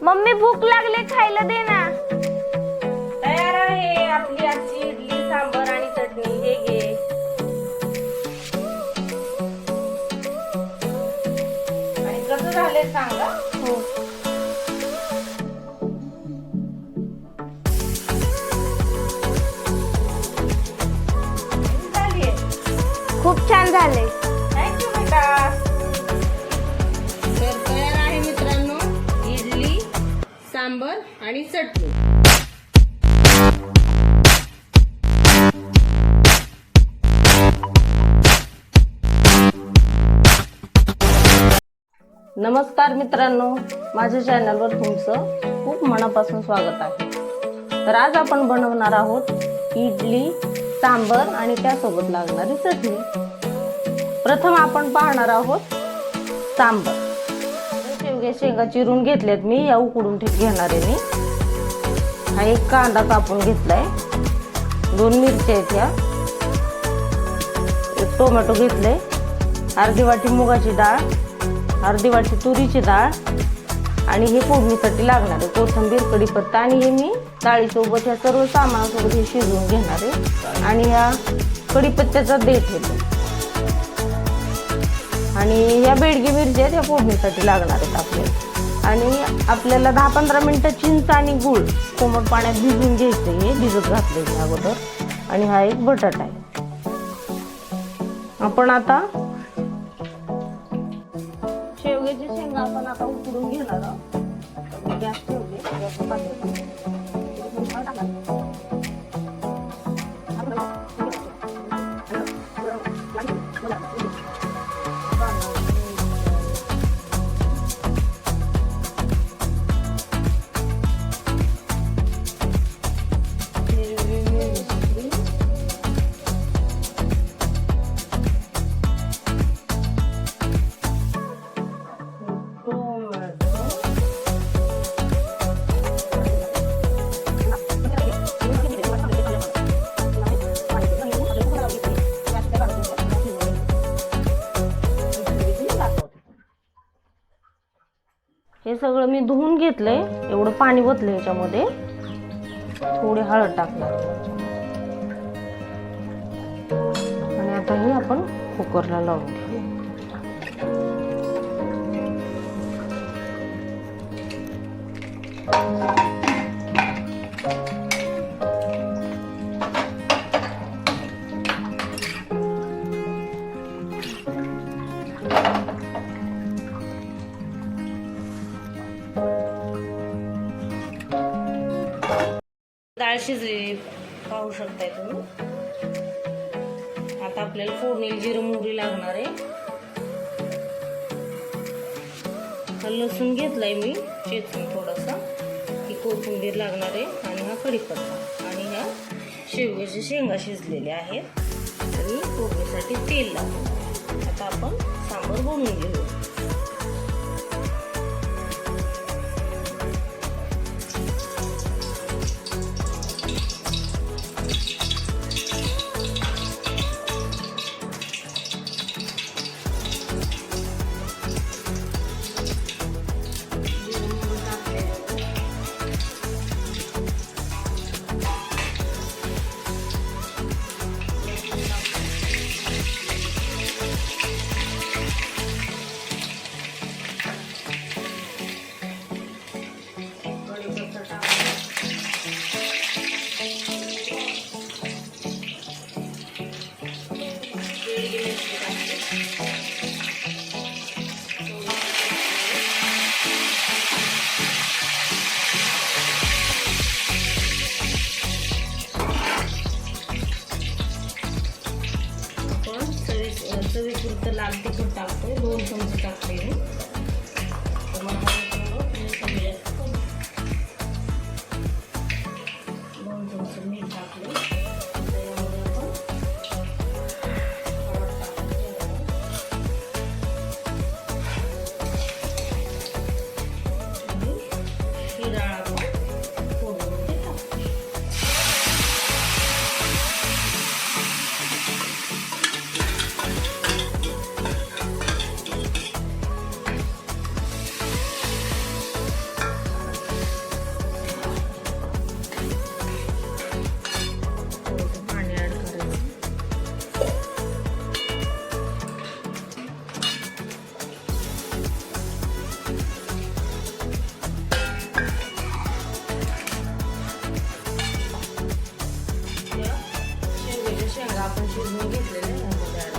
Mummy भूक लागले, खायला दे ना. तयार आहे आपली आजची इडली सांबर आणि चटणी. हे घे. आणि कसं झालंय सांगा. हो. खूप छान झाले. थँक्यू बेटा. तर तयार आहे मित्रांनो इडली सांबर आणि चटणी. नमस्कार मित्रांनो, माझ्या चॅनलवर तुमचं खूप मनापासून स्वागत आहे. तर आज आपण बनवणार आहोत इडली सांबर आणि त्यासोबत लागणारी चटणी. प्रथम आपण पाहणार आहोत सांबर. शेंगा चिरून घेतल्यात मी, या उकडून घेणार आहे मी. हा एक कांदा कापून घेतलाय, 2 मिरच्या आहेत, ह्या एक टोमॅटो घेतले, अर्धी वाटी मुगाची डाळ, अर्धी वाटी तुरीची डाळ आणि हे फोडणीसाठी लागणार आहे कोथिंबीर, कढीपत्ता. आणि हे मी डाळीसोबत ह्या सर्व सामानासोबत हे शिजवून घेणार आहे. आणि ह्या कढीपत्त्याचा देठ येतो. आणि ह्या बेडगी मिरच्या ह्या फोडणीसाठी लागणार आहेत आपल्याला. आणि आपल्याला 10-15 मिनिटं चिंच आणि गूळ कोमट पाण्यात भिजवून घ्यायचं, हे भिजत घातलेलं अगोदर. आणि हा एक बटाटा आहे. आपण आता शेवग्याची शेंगा आपण आता उकडून घेणार आहोत. गॅस ठेवले, गॅस पाणी हे सगळं मी धुवून घेतलंय. एवढं पाणी ओतलं ह्याच्यामध्ये. थोडी हळद टाकणार आणि आता हे आपण कुकरला लावून घेऊ. डाळ शिजली पाहू शकताय तुम्ही. आता आपल्याला फोडणीला जिरं मोहरी लागणार आहे. लसूण घेतलाय मी चेचून थोडासा, ही कोथिंबीर लागणार आहे आणि हा कढीपत्ता आणि ह्या शेवग्याच्या शेंगा शिजलेल्या आहेत. आणि फोडणीसाठी तेल लागणार. आता आपण सांबार बनवून घेऊ. चवीपुरतं लाल तिखट टाकतोय, 2 चमचे टाकते. मीठ टाकले. ही डाळ आपण फोडणीमध्ये टाकतो. भिजवून घेतलेले यामध्ये ऍड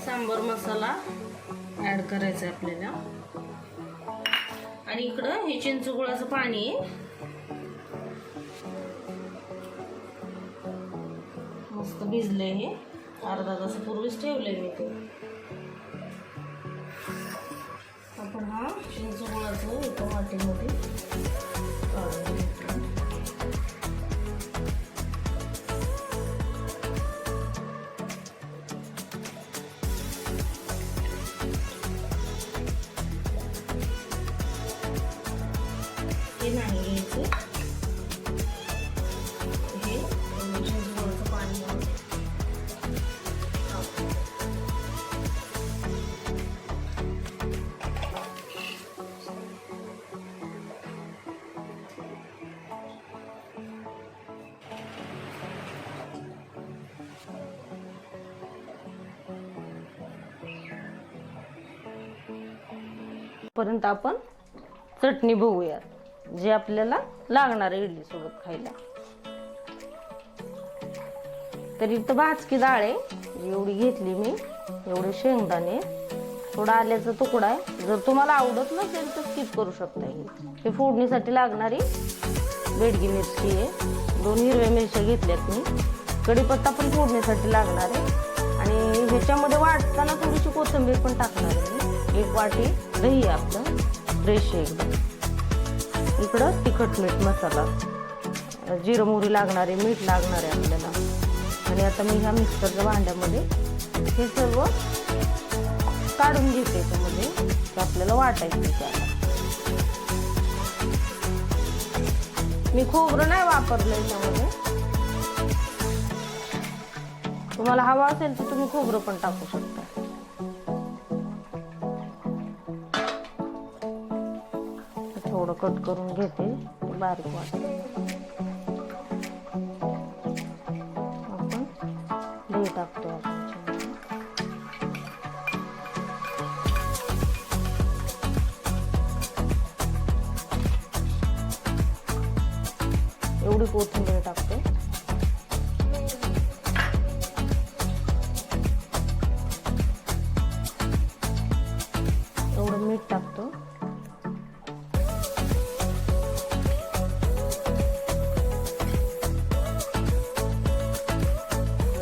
सांबर मसाला ऍड करायचा आहे आपल्याला. आणि इकडं हे चिंच गुळाचं पाणी आहे. मस्त भिजले हे, अर्धा तासापूर्वीच ठेवले मी ते. आपण हा चिंच गुळाचं एका वाटीमध्ये काढून घेतो. हे नाही घ्यायचं, हे चिंच गुळाचं पाणी पर्यंत आपण चटणी बघूयात, जे आपल्याला लागणार आहे इडली सोबत खायला. तर इथं भाजकी डाळ आहे, एवढी घेतली मी. एवढे शेंगदाणे, थोडा आल्याचा तुकडा आहे. जर तुम्हाला आवडत नसेल तर स्किप करू शकता. हे फोडणीसाठी लागणारी बेडगी मिरची आहे. 2 हिरव्या मिरच्या घेतल्यात मी. कढीपत्ता पण फोडणीसाठी लागणार आहे. आणि ह्याच्यामध्ये वाटताना थोडीशी कोथिंबीर पण टाकणार आहे मी. 1 वाटी दही आहे आपलं, फ्रेश आहे एकदम. इकडं तिखट मीठ मसाला, जिरं मोहरी लागणार आहे, मीठ लागणार आहे आपल्याला. आणि आता मी ह्या मिक्सरच्या भांड्यामध्ये हे सर्व काढून घेते. त्यामध्ये ते आपल्याला वाटायचं त्याला. मी खोबरं नाही वापरलं याच्यामध्ये. तुम्हाला हवा असेल तर तुम्ही खोबरं पण टाकू शकता. थोडं कट करून घेते बारीक वाटतं. आपण दही टाकतो. एवढी कोथिंबीर टाकते. एवढं मीठ टाकतो.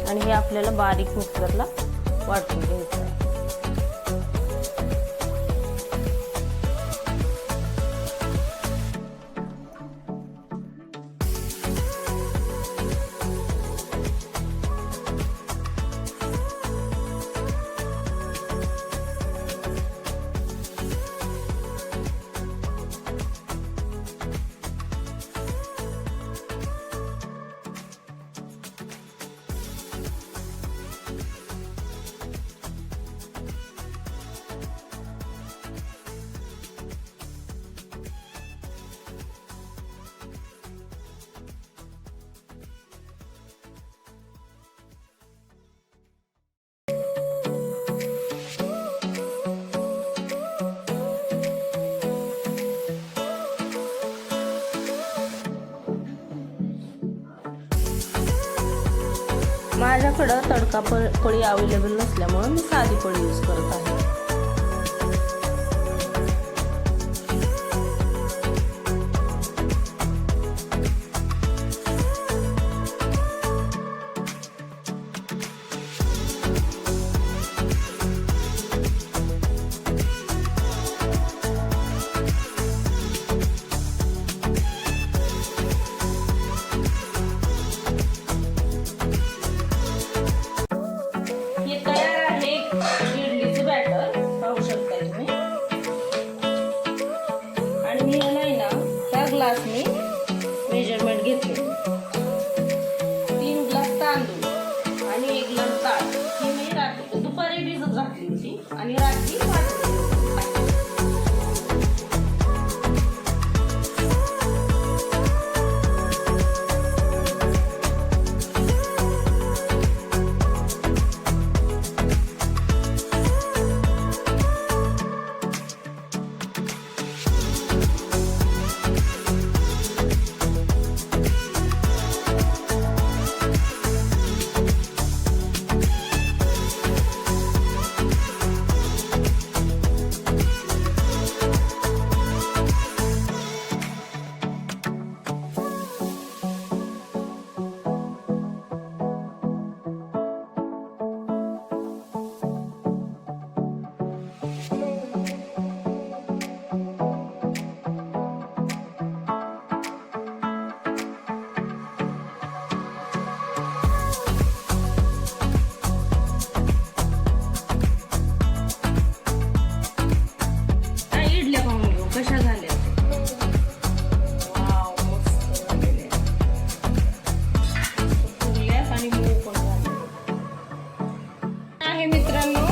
आणि हे आपल्याला बारीक मिक्सरला वाटून घ्यायचं आहे. माझ्याकडं तडका पळी अवेलेबल नसल्यामुळे मी साधी पळी यूज करत आहे. ग्लासने मेजरमेंट घेतले. 3 ग्लास तांदूळ आणि 1 ग्लास डाळ ही मी रात्री दुपारी भिजत घातली होती आणि रात्री वाटली. आहे मित्रांनो,